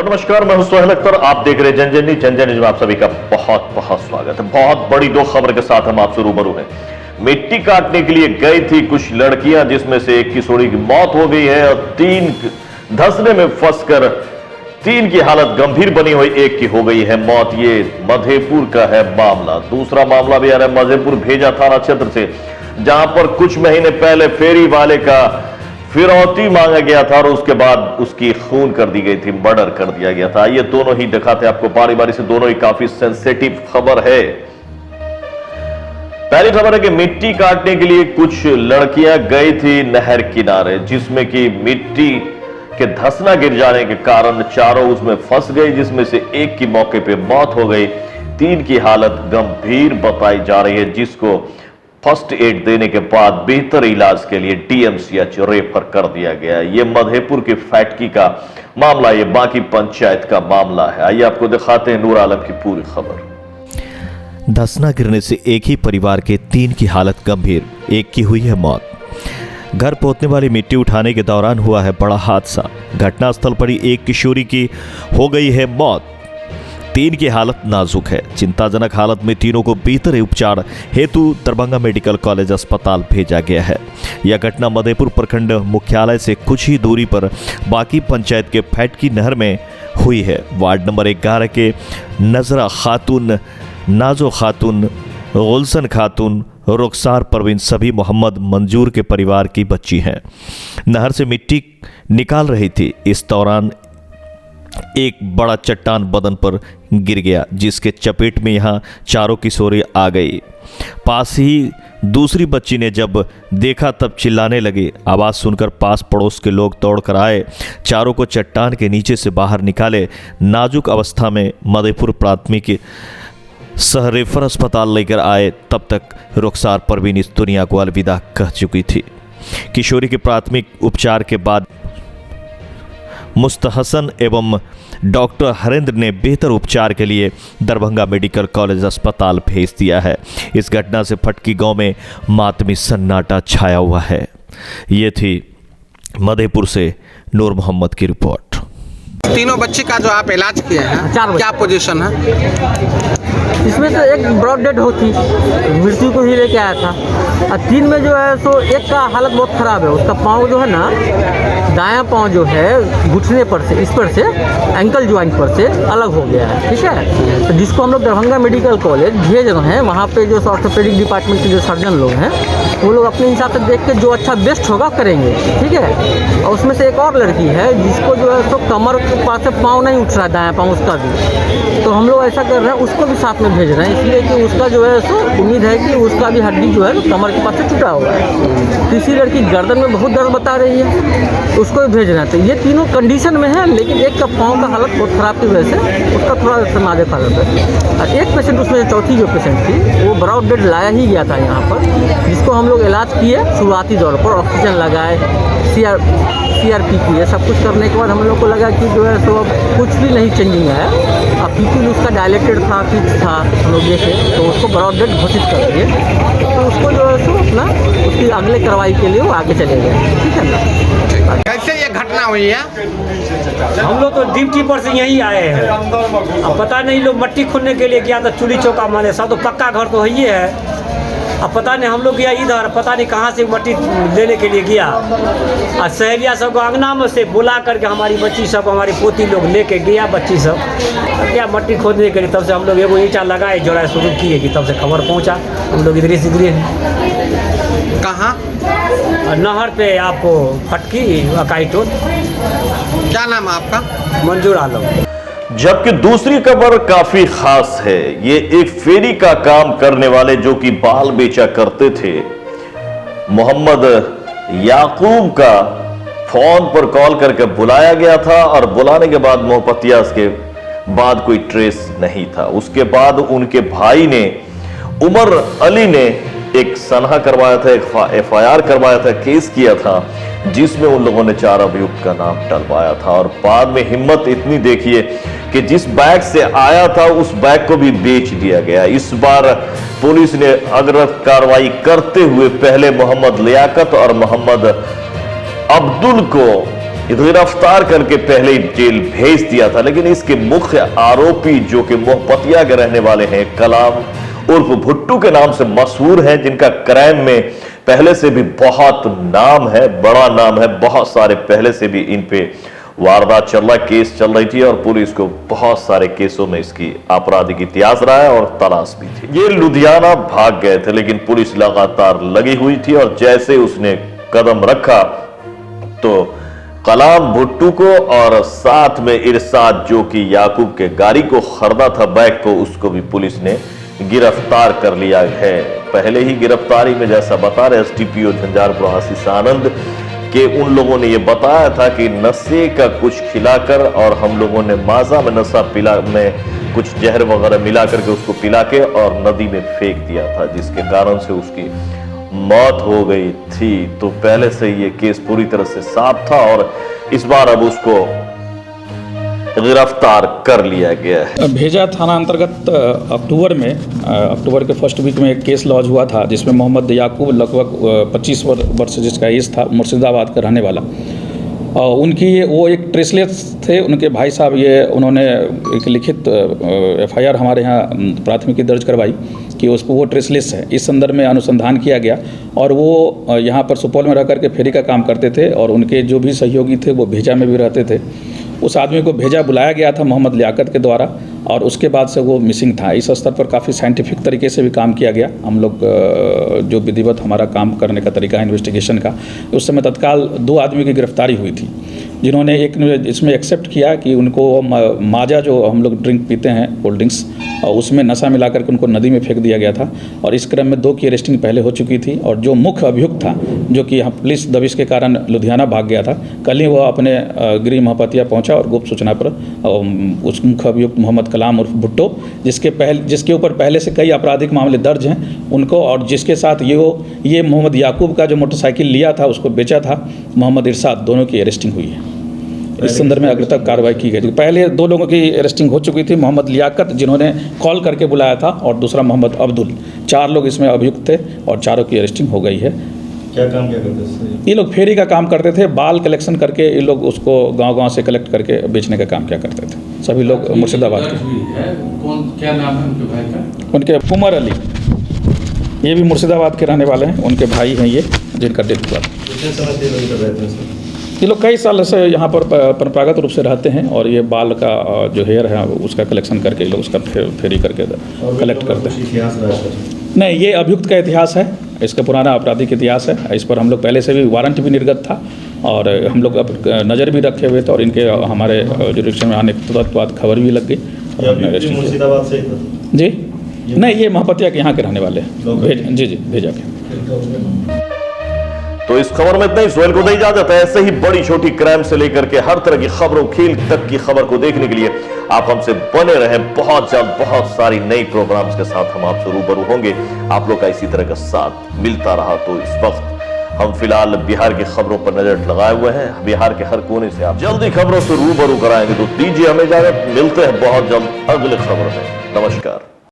नमस्कार, मैं हूं सोहेल अख्तर। आप देख रहे हैं जन जन में आप सभी का बहुत बहुत स्वागत है। बहुत बड़ी दो खबर के साथ हम आपसे रूबरू हैं। मिट्टी काटने के लिए गई थी कुछ लड़कियां, जिसमें से एक किशोरी की मौत हो गई है और तीन धंसने में फंसकर तीन की हालत गंभीर बनी हुई एक की हो गई है मौत। ये मधेपुर का है मामला। दूसरा मामला भी आ रहा है मधेपुर भेजा थाना क्षेत्र से, जहां पर कुछ महीने पहले फेरी वाले का फिरौती मांगा गया था और उसके बाद उसकी खून कर दी गई थी, मर्डर कर दिया गया था। ये दोनों ही दिखाते आपको बारी बारी से, दोनों ही काफी सेंसिटिव खबर है। पहली खबर है कि मिट्टी काटने के लिए कुछ लड़कियां गई थी नहर किनारे, जिसमें कि मिट्टी के धंसना गिर जाने के कारण चारों उसमें फंस गई, जिसमें से एक की मौके पे मौत हो गई। तीन की हालत गंभीर बताई जा रही है, जिसको फर्स्ट एड देने के बाद बेहतर इलाज के लिए डीएमसीएच रेफर कर दिया गया। ये मधेपुर के फैक्ट्री का मामला, ये बाकी पंचायत का मामला है। आइए आपको दिखाते हैं नूर आलम की पूरी खबर। धंसना गिरने से एक ही परिवार के तीन की हालत गंभीर, एक की हुई है मौत। घर पोतने वाली मिट्टी उठाने के दौरान हुआ है बड़ा हादसा। घटनास्थल पर ही एक किशोरी की हो गई है मौत। तीन की हालत नाजुक है। चिंताजनक हालत में तीनों को बेहतर उपचार हेतु दरभंगा मेडिकल कॉलेज अस्पताल भेजा गया है। यह घटना मधेपुर प्रखंड मुख्यालय से कुछ ही दूरी पर बाकी पंचायत के फैक्ट्री नहर में हुई है। वार्ड नंबर 11 के नजरा खातून, नाजो खातून, गुलशन खातून, रुखसार परवीन सभी मोहम्मद मंजूर के परिवार की बच्ची हैं। नहर से मिट्टी निकाल रही थी। इस दौरान एक बड़ा चट्टान बदन पर गिर गया, जिसके चपेट में यहां चारों किशोरी आ गई। पास ही दूसरी बच्ची ने जब देखा तब चिल्लाने लगी। आवाज़ सुनकर पास पड़ोस के लोग दौड़कर आए, चारों को चट्टान के नीचे से बाहर निकाले। नाजुक अवस्था में मधेपुर प्राथमिक सह रेफर अस्पताल लेकर आए। तब तक रुखसार परवीन इस दुनिया को अलविदा कह चुकी थी। किशोरी के प्राथमिक उपचार के बाद मुस्तहसन एवं डॉक्टर हरेंद्र ने बेहतर उपचार के लिए दरभंगा मेडिकल कॉलेज अस्पताल भेज दिया है। इस घटना से फटकी गांव में मातमी सन्नाटा छाया हुआ है। ये थी मधेपुर से नूर मोहम्मद की रिपोर्ट। तीनों बच्चे का जो आप इलाज किए हैं, क्या पोजीशन है? इसमें से एक ब्रॉड डेड होती मृत्यु को ही लेके आया था, और तीन में जो है सो एक का हालत बहुत ख़राब है। उसका पाँव जो है ना, दायां पाँव जो है घुटने पर से, इस पर से एंकल ज्वाइंट पर से अलग हो गया है। ठीक है, तो जिसको हम लोग दरभंगा मेडिकल कॉलेज भेज रहे हैं। वहाँ पे जो ऑर्थोपेडिक डिपार्टमेंट के जो सर्जन लोग हैं, वो लोग अपने हिसाब से देख के जो अच्छा बेस्ट होगा करेंगे। ठीक है, और उसमें से एक और लड़की है जिसको जो है सो कमर के पास से पाँव नहीं उठ रहा है, दायां पाँव उसका भी। तो हम लोग ऐसा कर रहे हैं, उसको भी साथ में भेज रहे हैं, इसलिए कि उसका जो है सो उम्मीद है कि उसका भी हड्डी जो है कमर के पास से टूटा हुआ है। तीसरी लड़की गर्दन में बहुत दर्द बता रही है, उसको भी भेज रहे हैं। तो ये तीनों कंडीशन में है, लेकिन एक का पाँव का हालत बहुत ख़राब की वजह से उसका थोड़ा नाजुक हालत है। और एक पेशेंट, उसमें चौथी जो पेशेंट थी, वो ब्रॉड डेड लाया ही गया था यहाँ पर, जिसको हम लोग इलाज किए शुरुआती दौर पर, ऑक्सीजन लगाए, CRP किए, सब कुछ करने के बाद हम लोग को लगा कि जो है सो अब कुछ भी नहीं चेंजिंग है। अब पीपी उसका डायलेटेड था, फिक्स था, हम लोग देखे तो उसको ब्रॉड डेड घोषित कर दिए। तो उसको जो है सो अपना उसकी अगले कार्रवाई के लिए वो आगे चले गए। ठीक है ना। कैसे ये घटना हुई है? हम लोग तो ड्यूटी पर से यहीं आए हैं। अब पता नहीं, लोग मट्टी खोदने के लिए गया था, चूल्ही चौका माने सब, तो पक्का घर तो ही है। अब पता नहीं, हम लोग गया इधर, पता नहीं कहाँ से मट्टी लेने के लिए गया। और सहेलिया सब को अंगना में से बुला करके हमारी बच्ची सब, हमारी पोती लोग लेके गया बच्ची सब क्या मट्टी खोदने के लिए। तब से हम लोग एगो ईंटा लगाए, जोड़ा शुरू किए कि तब से खबर पहुँचा। हम लोग इधर से गिरे हैं। कहाँ? नहर पे आपको फटकी अकाईटोल। क्या नाम है आपका? मंजूर आलम। जबकि दूसरी खबर काफी खास है। ये एक फेरी का काम करने वाले, जो कि बाल बेचा करते थे, मोहम्मद याकूब का फोन पर कॉल करके बुलाया गया था, और बुलाने के बाद मोहब्बतिया के बाद कोई ट्रेस नहीं था। उसके बाद उनके भाई ने, उमर अली ने एक सनहा करवाया था, एक FIR करवाया था, केस किया था, जिसमें उन लोगों ने 4 अभियुक्त का नाम टलवाया था। और बाद में हिम्मत इतनी देखिए कि जिस बैग से आया था उस बैग को भी बेच दिया गया। इस बार पुलिस ने अग्रिम कार्रवाई करते हुए पहले मोहम्मद लियाकत और मोहम्मद अब्दुल को गिरफ्तार करके पहले ही जेल भेज दिया था। लेकिन इसके मुख्य आरोपी जो कि मोहपतिया के रहने वाले हैं, कलाम उर्फ भुट्टू के नाम से मशहूर हैं, जिनका क्राइम में पहले से भी बहुत नाम है, बड़ा नाम है, बहुत सारे पहले से भी इन पे वारदात चल रहा, केस चल रही थी और पुलिस को बहुत सारे केसों में इसकी आपराधिक इतिहास रहा है और तलाश भी थी। ये लुधियाना भाग गए थे, लेकिन पुलिस लगातार लगी हुई थी और जैसे उसने कदम रखा तो कलाम भुट्टू को और साथ में इरशाद जो कि याकूब के गाड़ी को खरीदा था, बैग को, उसको भी पुलिस ने गिरफ्तार कर लिया है। पहले ही गिरफ्तारी में जैसा बता रहे एसडीपीओ झंझारपुर आशीष आनंद के, उन लोगों ने ये बताया था कि नशे का कुछ खिलाकर और हम लोगों ने माजा में नशा पिला में कुछ जहर वगैरह मिला करके उसको पिला के और नदी में फेंक दिया था, जिसके कारण से उसकी मौत हो गई थी। तो पहले से ये केस पूरी तरह से साफ था और इस बार अब उसको गिरफ्तार कर लिया गया है। भेजा थाना अंतर्गत अक्टूबर के फर्स्ट वीक में एक केस लॉन्च हुआ था, जिसमें मोहम्मद याकूब लगभग 25 वर्ष जिसका एज था, मुर्शिदाबाद का रहने वाला। उनकी वो एक ट्रेसलेस थे, उनके भाई साहब उन्होंने एक लिखित एफआईआर हमारे यहाँ प्राथमिकी दर्ज करवाई कि उसको वो ट्रेसलेस है। इस संदर्भ में अनुसंधान किया गया और वो यहाँ पर सुपौल में रह करके फेरी का काम करते थे और उनके जो भी सहयोगी थे वो भेजा में भी रहते थे। उस आदमी को भेजा बुलाया गया था मोहम्मद लियाकत के द्वारा और उसके बाद से वो मिसिंग था। इस स्तर पर काफ़ी साइंटिफिक तरीके से भी काम किया गया। हम लोग जो विधिवत हमारा काम करने का तरीका है इन्वेस्टिगेशन का, उस समय तत्काल 2 आदमी की गिरफ्तारी हुई थी, जिन्होंने एक इसमें एक्सेप्ट किया कि उनको माजा जो हम लोग ड्रिंक पीते हैं, कोल्ड ड्रिंक्स, उसमें नशा मिला करके उनको नदी में फेंक दिया गया था और इस क्रम में 2 की अरेस्टिंग पहले हो चुकी थी। और जो मुख्य अभियुक्त था, जो कि यहाँ पुलिस दबिश के कारण लुधियाना भाग गया था, कल ही वह अपने गृह मोहपतिया पहुँचा और गुप्त सूचना पर उस मुख्य अभियुक्त मोहम्मद कलाम उर्फ भुट्टो, जिसके ऊपर पहले से कई आपराधिक मामले दर्ज हैं, उनको, और जिसके साथ ये मोहम्मद याकूब का जो मोटरसाइकिल लिया था, उसको बेचा था, मोहम्मद इरशाद, दोनों की अरेस्टिंग हुई है। इस संदर्भ में अग्रतर कार्रवाई की गई। पहले 2 लोगों की अरेस्टिंग हो चुकी थी, मोहम्मद लियाकत जिन्होंने कॉल करके बुलाया था और दूसरा मोहम्मद अब्दुल। 4 लोग इसमें अभियुक्त थे और चारों की अरेस्टिंग हो गई है। क्या काम क्या करते थे? ये लोग फेरी का काम करते थे, बाल कलेक्शन करके ये लोग उसको गांव-गांव से कलेक्ट करके बेचने का काम क्या करते थे। सभी लोग मुर्शिदाबाद के। क्या नाम है उनके भाई का? उनके उमर अली, ये भी मुर्शिदाबाद के रहने वाले हैं, उनके भाई हैं ये, जिनका डेथ हुआ। कितने समय से लोग रहते हैं सर? ये लोग कई साल से यहाँ पर परंपरागत रूप से रहते हैं और ये बाल का जो हेयर है उसका कलेक्शन करके ये लोग उसका फेरी करके कलेक्ट करते हैं। इतिहास रहा है? नहीं, ये अभियुक्त का इतिहास है, इसका पुराना आपराधिक इतिहास है। इस पर हम लोग पहले से भी वारंट भी निर्गत था और हम लोग अब नज़र भी रखे हुए थे और इनके हमारे जुरिडिक्शन में आने के तुरंत बाद खबर भी लग गई। मुर्शिदाबाद से जी नहीं, ये मोहपतिया के यहाँ के रहने वाले हैं। जी भेजा के। तो इस खबर में इतना ही। सोहेल को दी इजाजत है। ऐसे ही बड़ी छोटी क्राइम से लेकर के हर तरह की खबरों, खेल तक की खबर को देखने के लिए आप हमसे बने रहें। बहुत जल्द बहुत सारी नई प्रोग्राम्स के साथ हम आपसे रूबरू होंगे। आप लोग का इसी तरह का साथ मिलता रहा तो इस वक्त हम फिलहाल बिहार की खबरों पर नजर लगाए हुए हैं। बिहार के हर कोने से आप जल्दी खबरों से रूबरू कराएंगे। तो दीजिए हमें इजाजत, मिलते हैं बहुत जल्द अगले खबर में। नमस्कार।